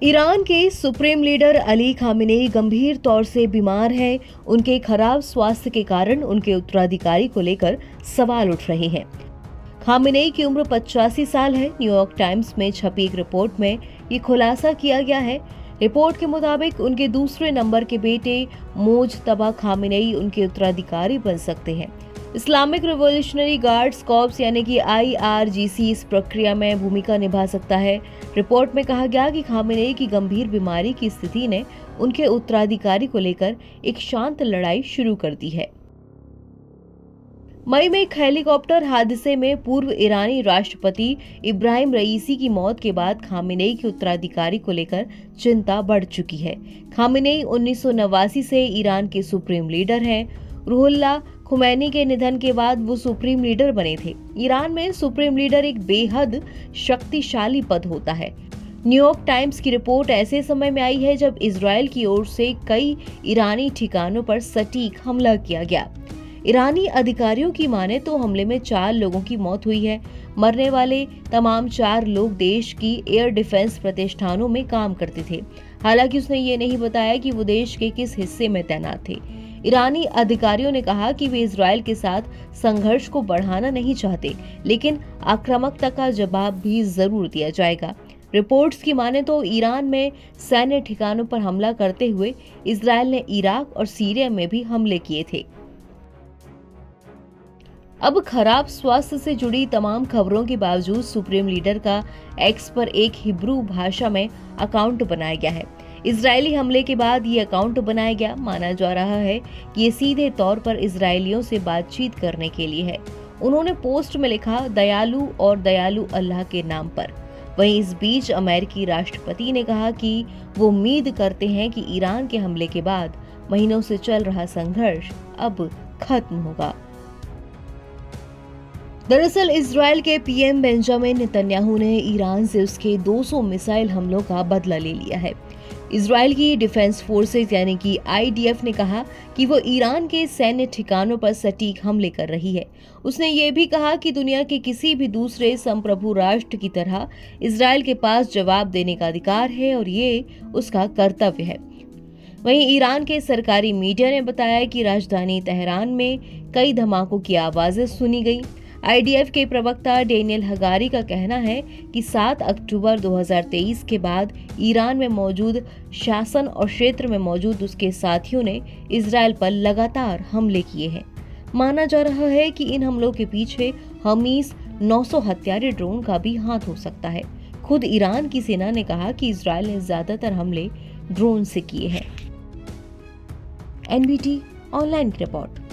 Iran के supreme leader Ali Khamenei गंभीर तौर से बीमार हैं। उनके खराब स्वास्थ्य के कारण उनके उत्तराधिकारी को लेकर सवाल उठ रहे हैं। खामेनेई की उम्र 85 साल है। न्यूयॉर्क टाइम्स में छपी एक रिपोर्ट में ये खुलासा किया गया है। रिपोर्ट के मुताबिक उनके दूसरे नंबर के बेटे मोज्तबा खामेनेई उनके उत्तराधिकारी बन सकते हैं। इस्लामिक रिवॉल्यूशनरी गार्ड्स कॉर्प्स यानी कि IRGC इस प्रक्रिया में भूमिका निभा सकता है। रिपोर्ट में कहा गया कि खामेनेई की गंभीर बीमारी की स्थिति ने उनके उत्तराधिकारी को लेकर एक शांत लड़ाई शुरू कर दी है। मई में एक हेलीकॉप्टर हादसे में पूर्व ईरानी राष्ट्रपति इब्राहिम रईसी की मौत के बाद खामेनेई के उत्तराधिकारी को लेकर चिंता बढ़ चुकी है। खामेनेई 1989 से ईरान के सुप्रीम लीडर हैं। रूहुल्लाह खुमैनी के निधन के बाद वो सुप्रीम लीडर बने थे। ईरान में सुप्रीम लीडर एक बेहद शक्तिशाली पद होता है। न्यूयॉर्क टाइम्स की रिपोर्ट ऐसे समय में आई है जब इजराइल की ओर से कई ईरानी ठिकानों पर सटीक हमला किया गया। ईरानी अधिकारियों की माने तो हमले में 4 लोगों की मौत हुई है। मरने वाले तमाम 4 लोग देश की एयर डिफेंस प्रतिष्ठानों में काम करते थे। हालांकि उसने ये नहीं बताया कि वो देश के किस हिस्से में तैनात थे। ईरानी अधिकारियों ने कहा कि वे इजराइल के साथ संघर्ष को बढ़ाना नहीं चाहते, लेकिन आक्रामकता का जवाब भी जरूर दिया जाएगा। रिपोर्ट्स की माने तो ईरान में सैन्य ठिकानों पर हमला करते हुए इजराइल ने इराक और सीरिया में भी हमले किए थे। अब खराब स्वास्थ्य से जुड़ी तमाम खबरों के बावजूद सुप्रीम लीडर का एक्स पर एक हिब्रू भाषा में अकाउंट बनाया गया है। इजरायली हमले के बाद ये अकाउंट बनाया गया। माना जा रहा है कि ये सीधे तौर पर इजरायलियों से बातचीत करने के लिए है। उन्होंने पोस्ट में लिखा, दयालु और दयालु अल्लाह के नाम पर। वहीं इस बीच अमेरिकी राष्ट्रपति ने कहा कि वो उम्मीद करते हैं कि ईरान के हमले के बाद महीनों से चल रहा संघर्ष अब खत्म होगा। दरअसल इजराइल के पीएम बेंजामिन नेतन्याहू ने ईरान से उसके 200 मिसाइल हमलों का बदला ले लिया है। इजराइल की डिफेंस फोर्सेज यानी कि IDF ने कहा कि वो ईरान के सैन्य ठिकानों पर सटीक हमले कर रही है। उसने ये भी कहा कि दुनिया के किसी भी दूसरे संप्रभु राष्ट्र की तरह इजराइल के पास जवाब देने का अधिकार है और ये उसका कर्तव्य है। वहीं ईरान के सरकारी मीडिया ने बताया कि राजधानी तेहरान में कई धमाकों की आवाजें सुनी गई। IDF के प्रवक्ता डेनियल हगारी का कहना है कि 7 अक्टूबर 2023 के बाद ईरान में मौजूद शासन और क्षेत्र में मौजूद उसके साथियों ने इजराइल पर लगातार हमले किए हैं। माना जा रहा है कि इन हमलों के पीछे हमीस 900 हत्यारे ड्रोन का भी हाथ हो सकता है। खुद ईरान की सेना ने कहा कि इजराइल ने ज्यादातर हमले ड्रोन से किए हैं। NBT ऑनलाइन की रिपोर्ट।